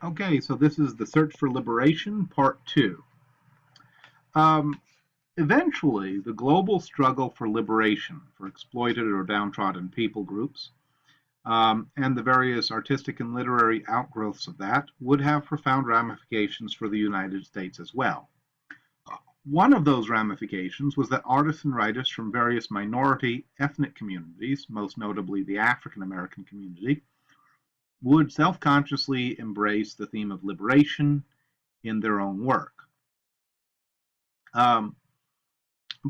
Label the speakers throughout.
Speaker 1: Okay, so this is the Search for Liberation, Part 2. Um, Eventually, the global struggle for liberation for exploited or downtrodden people groups and the various artistic and literary outgrowths of that would have profound ramifications for the United States as well. One of those ramifications was that artists and writers from various minority ethnic communities, most notably the African American community, would self consciously embrace the theme of liberation in their own work. Um,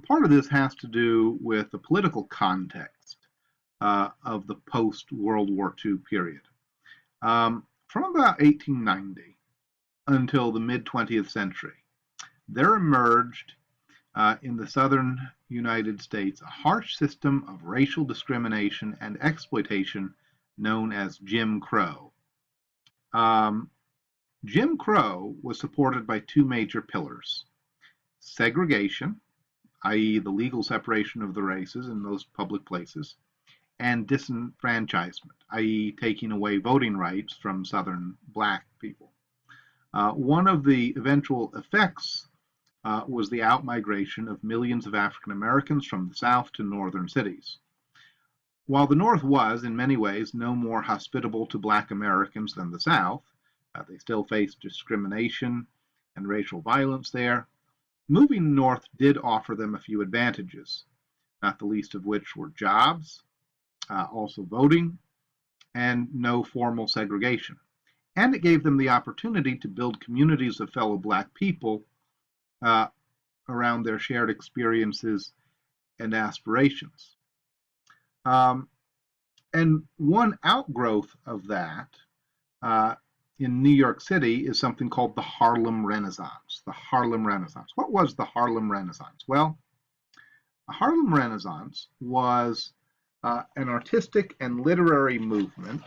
Speaker 1: Part of this has to do with the political context of the post World War II period. From about 1890 until the mid 20th century, there emerged in the southern United States a harsh system of racial discrimination and exploitation known as Jim Crow. Um, Jim Crow was supported by two major pillars: segregation, i.e., the legal separation of the races in most public places, and disenfranchisement, i.e., taking away voting rights from Southern black people. One of the eventual effects was the outmigration of millions of African Americans from the South to northern cities. While the North was, in many ways, no more hospitable to black Americans than the South, they still faced discrimination and racial violence there. Moving north did offer them a few advantages, not the least of which were jobs, also voting, and no formal segregation. And it gave them the opportunity to build communities of fellow black people uh, around their shared experiences and aspirations. Um, and one outgrowth of that uh, in New York City is something called the Harlem Renaissance. The Harlem Renaissance. What was the Harlem Renaissance? Well, the Harlem Renaissance was an artistic and literary movement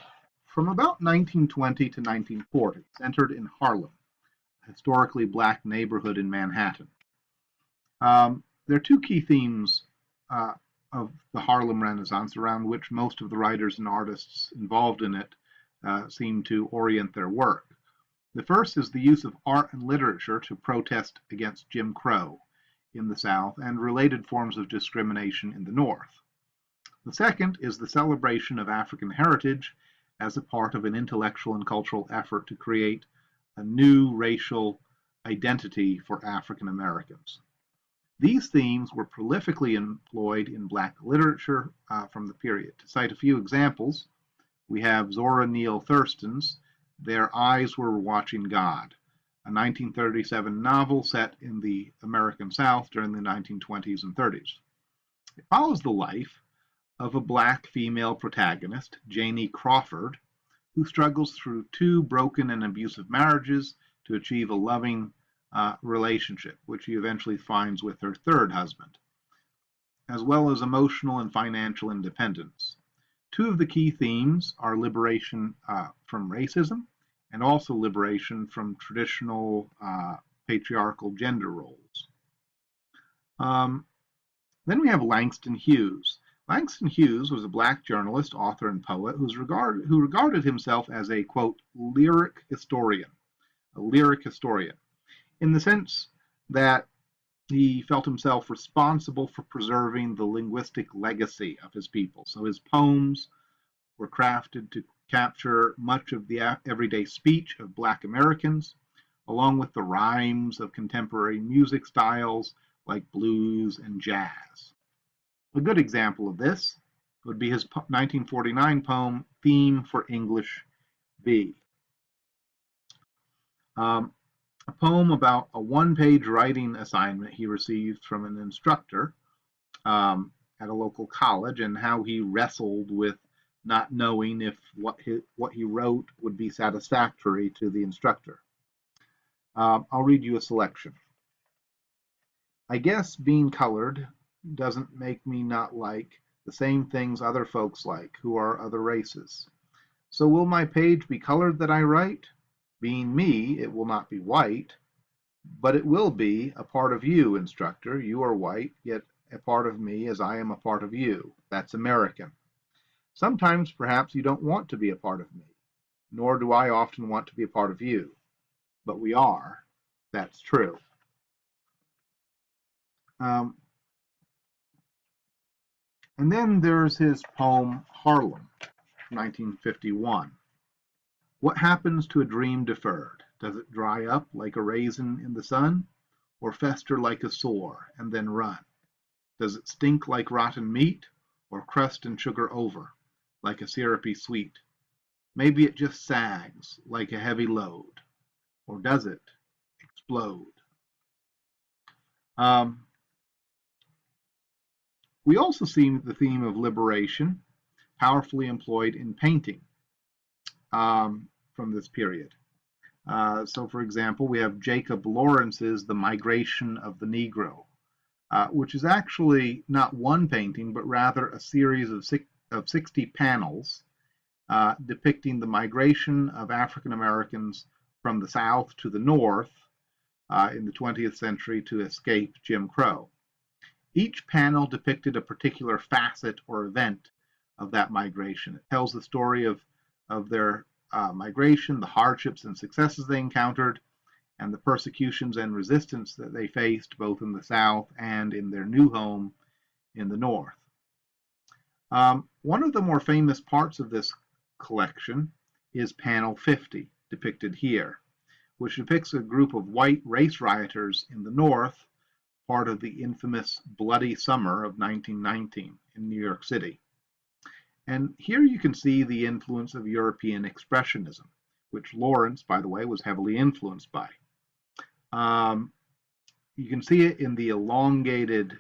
Speaker 1: from about 1920 to 1940, centered in Harlem, a historically black neighborhood in Manhattan. There are two key themes uh, of the Harlem Renaissance around which most of the writers and artists involved in it seem to orient their work. The first is the use of art and literature to protest against Jim Crow in the South and related forms of discrimination in the North. The second is the celebration of African heritage as a part of an intellectual and cultural effort to create a new racial identity for African Americans. These themes were prolifically employed in Black literature from the period. To cite a few examples, we have Zora Neale Thurston's Their Eyes Were Watching God, a 1937 novel set in the American South during the 1920s and 30s. It follows the life of a black female protagonist, Janie Crawford, who struggles through two broken and abusive marriages to achieve a loving relationship, which she eventually finds with her third husband, as well as emotional and financial independence. Two of the key themes are liberation from racism and also liberation from traditional patriarchal gender roles. Um, then we have Langston Hughes. Langston Hughes was a black journalist, author, and poet who regarded himself as a, quote, lyric historian, in the sense that he felt himself responsible for preserving the linguistic legacy of his people. So his poems were crafted to capture much of the everyday speech of Black Americans, along with the rhymes of contemporary music styles like blues and jazz. A good example of this would be his 1949 poem, Theme for English B. Um, a poem about a one-page writing assignment he received from an instructor at a local college and how he wrestled with not knowing if what he wrote would be satisfactory to the instructor. I'll read you a selection. I guess being colored doesn't make me not like the same things other folks like who are other races. So will my page be colored that I write? Being me, it will not be white, but it will be a part of you, instructor. You are white, yet a part of me as I am a part of you. That's American. Sometimes perhaps you don't want to be a part of me. nor do I often want to be a part of you. But we are. That's true. Um, and then there's his poem Harlem, 1951. What happens to a dream deferred? Does it dry up like a raisin in the sun, or fester like a sore and then run? Does it stink like rotten meat, or crust and sugar over, like a syrupy sweet? Maybe it just sags like a heavy load, or does it explode? Um, we also see the theme of liberation powerfully employed in painting from this period. So, for example, we have Jacob Lawrence's The Migration of the Negro, which is actually not one painting, but rather a series of 60 panels depicting the migration of African Americans from the South to the North in the 20th century to escape Jim Crow. Each panel depicted a particular facet or event of that migration. It tells the story of their migration, the hardships and successes they encountered, and the persecutions and resistance that they faced both in the South and in their new home in the North. One of the more famous parts of this collection is panel 50, depicted here, which depicts a group of white race rioters in the North, part of the infamous Bloody Summer of 1919 in New York City. And here you can see the influence of European Expressionism, which Lawrence, by the way, was heavily influenced by. You can see it in the elongated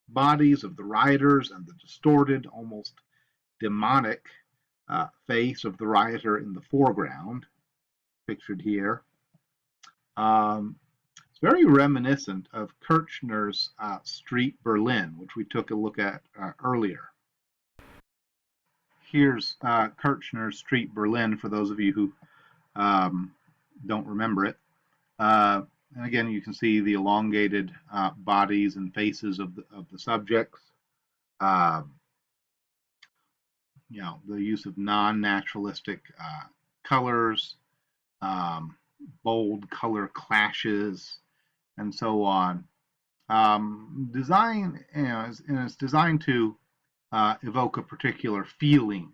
Speaker 1: bodies of the rioters and the distorted, almost demonic face of the rioter in the foreground, pictured here. It's very reminiscent of Kirchner's Street Berlin, which we took a look at earlier. Here's Kirchner's Street Berlin for those of you who don't remember it. And again, you can see the elongated bodies and faces of the subjects. You know, the use of non-naturalistic colors, bold color clashes, and so on. Design, you know, and it's designed to evoke a particular feeling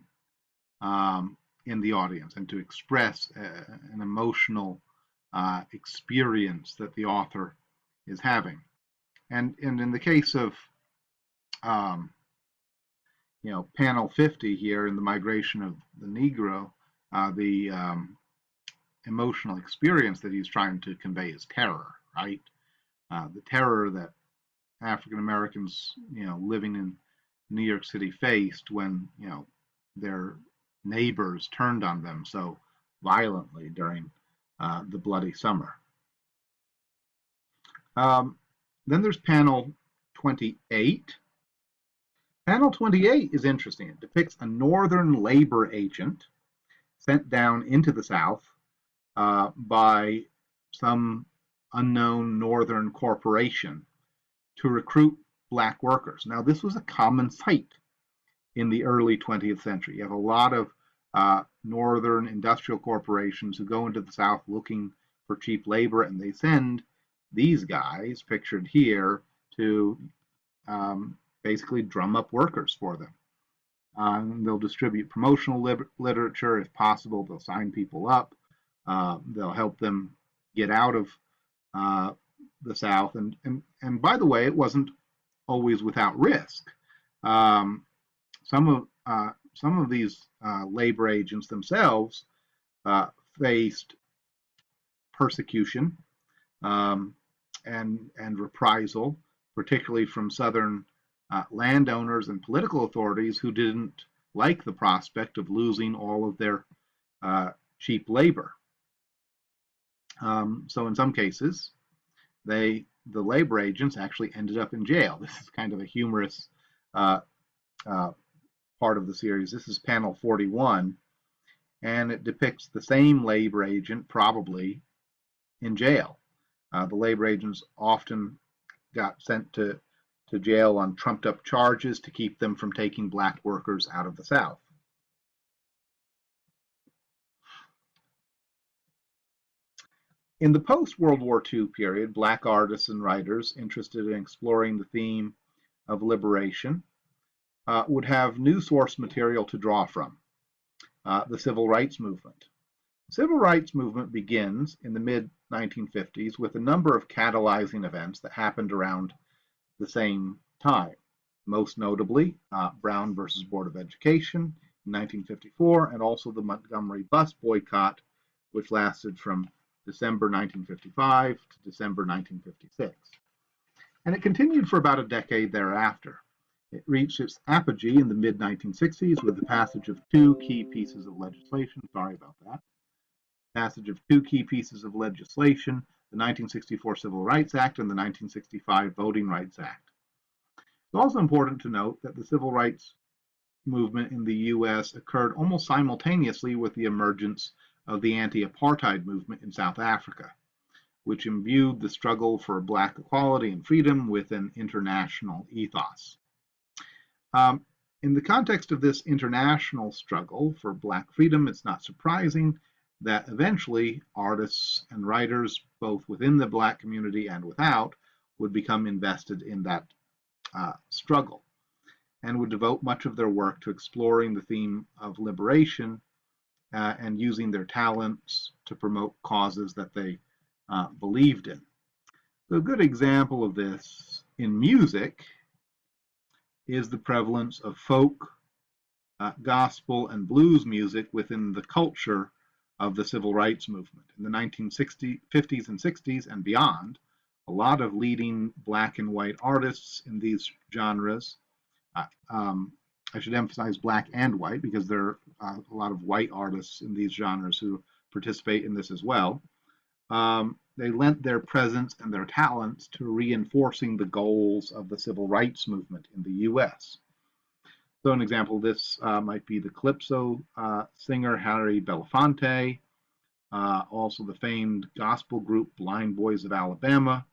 Speaker 1: in the audience and to express an emotional experience that the author is having. And in the case of you know, panel 50 here in the migration of the Negro, the emotional experience that he's trying to convey is terror, right? The terror that African Americans, you know, living in New York City faced when, you know, their neighbors turned on them so violently during the Bloody Summer. Then there's panel 28. Panel 28 is interesting. It depicts a northern labor agent sent down into the South by some unknown northern corporation to recruit black workers. Now, this was a common sight in the early 20th century. You have a lot of northern industrial corporations who go into the South looking for cheap labor, and they send these guys, pictured here, to basically drum up workers for them. They'll distribute promotional literature if possible. They'll sign people up. They'll help them get out of the South. And by the way, it wasn't always without risk. Some of these labor agents themselves faced persecution and reprisal, particularly from Southern landowners and political authorities who didn't like the prospect of losing all of their cheap labor. So in some cases, the labor agents actually ended up in jail. This is kind of a humorous part of the series. This is panel 41, and it depicts the same labor agent probably in jail. The labor agents often got sent to jail on trumped up charges to keep them from taking black workers out of the South. In the post-World War II period, Black artists and writers interested in exploring the theme of liberation would have new source material to draw from, the Civil Rights Movement. The Civil Rights Movement begins in the mid-1950s with a number of catalyzing events that happened around the same time. Most notably, Brown versus Board of Education in 1954, and also the Montgomery bus boycott, which lasted from December 1955 to December 1956. And it continued for about a decade thereafter. It reached its apogee in the mid-1960s with the passage of two key pieces of legislation. Sorry about that. Passage of two key pieces of legislation, the 1964 Civil Rights Act and the 1965 Voting Rights Act. It's also important to note that the civil rights movement in the US occurred almost simultaneously with the emergence of the anti-apartheid movement in South Africa, which imbued the struggle for Black equality and freedom with an international ethos. In the context of this international struggle for Black freedom, it's not surprising that eventually artists and writers, both within the Black community and without, would become invested in that struggle and would devote much of their work to exploring the theme of liberation and using their talents to promote causes that they believed in. So a good example of this in music is the prevalence of folk, gospel, and blues music within the culture of the civil rights movement. In the 1950s and 60s and beyond, a lot of leading Black and white artists in these genres, I should emphasize Black and white because there are a lot of white artists in these genres who participate in this as well. They lent their presence and their talents to reinforcing the goals of the civil rights movement in the US. So an example of this might be the Calypso singer Harry Belafonte, also the famed gospel group Blind Boys of Alabama,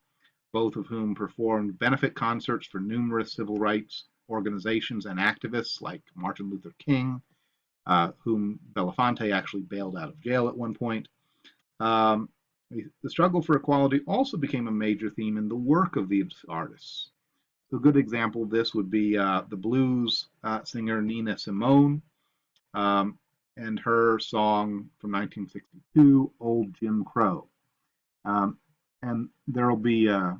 Speaker 1: both of whom performed benefit concerts for numerous civil rights organizations and activists like Martin Luther King, whom Belafonte actually bailed out of jail at one point. The struggle for equality also became a major theme in the work of these artists. A good example of this would be the blues singer Nina Simone and her song from 1962, Old Jim Crow. And there will be a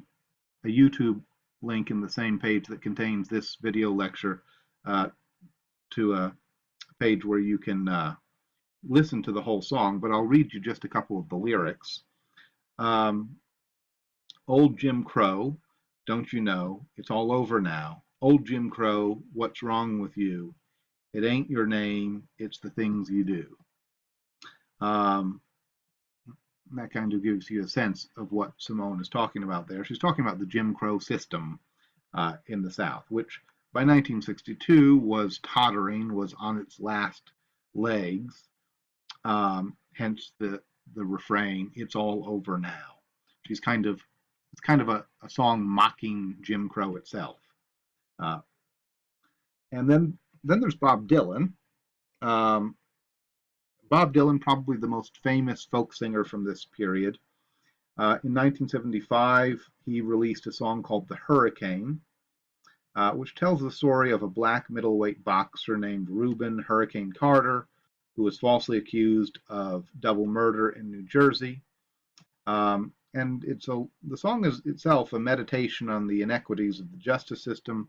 Speaker 1: YouTube link in the same page that contains this video lecture to a page where you can listen to the whole song, but I'll read you just a couple of the lyrics. Old Jim Crow, don't you know, it's all over now. Old Jim Crow, what's wrong with you? It ain't your name, it's the things you do. That kind of gives you a sense of what Simone is talking about there. She's talking about the Jim Crow system in the South, which by 1962 was tottering, was on its last legs, hence the refrain, it's all over now. It's kind of a song mocking Jim Crow itself. And then there's Bob Dylan. Bob Dylan, probably the most famous folk singer from this period. In 1975, he released a song called The Hurricane, which tells the story of a Black middleweight boxer named Reuben Hurricane Carter, who was falsely accused of double murder in New Jersey. And the song is itself a meditation on the inequities of the justice system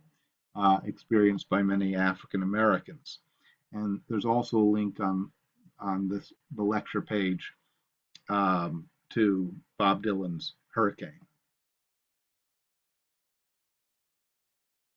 Speaker 1: experienced by many African Americans. And there's also a link on the lecture page to Bob Dylan's Hurricane.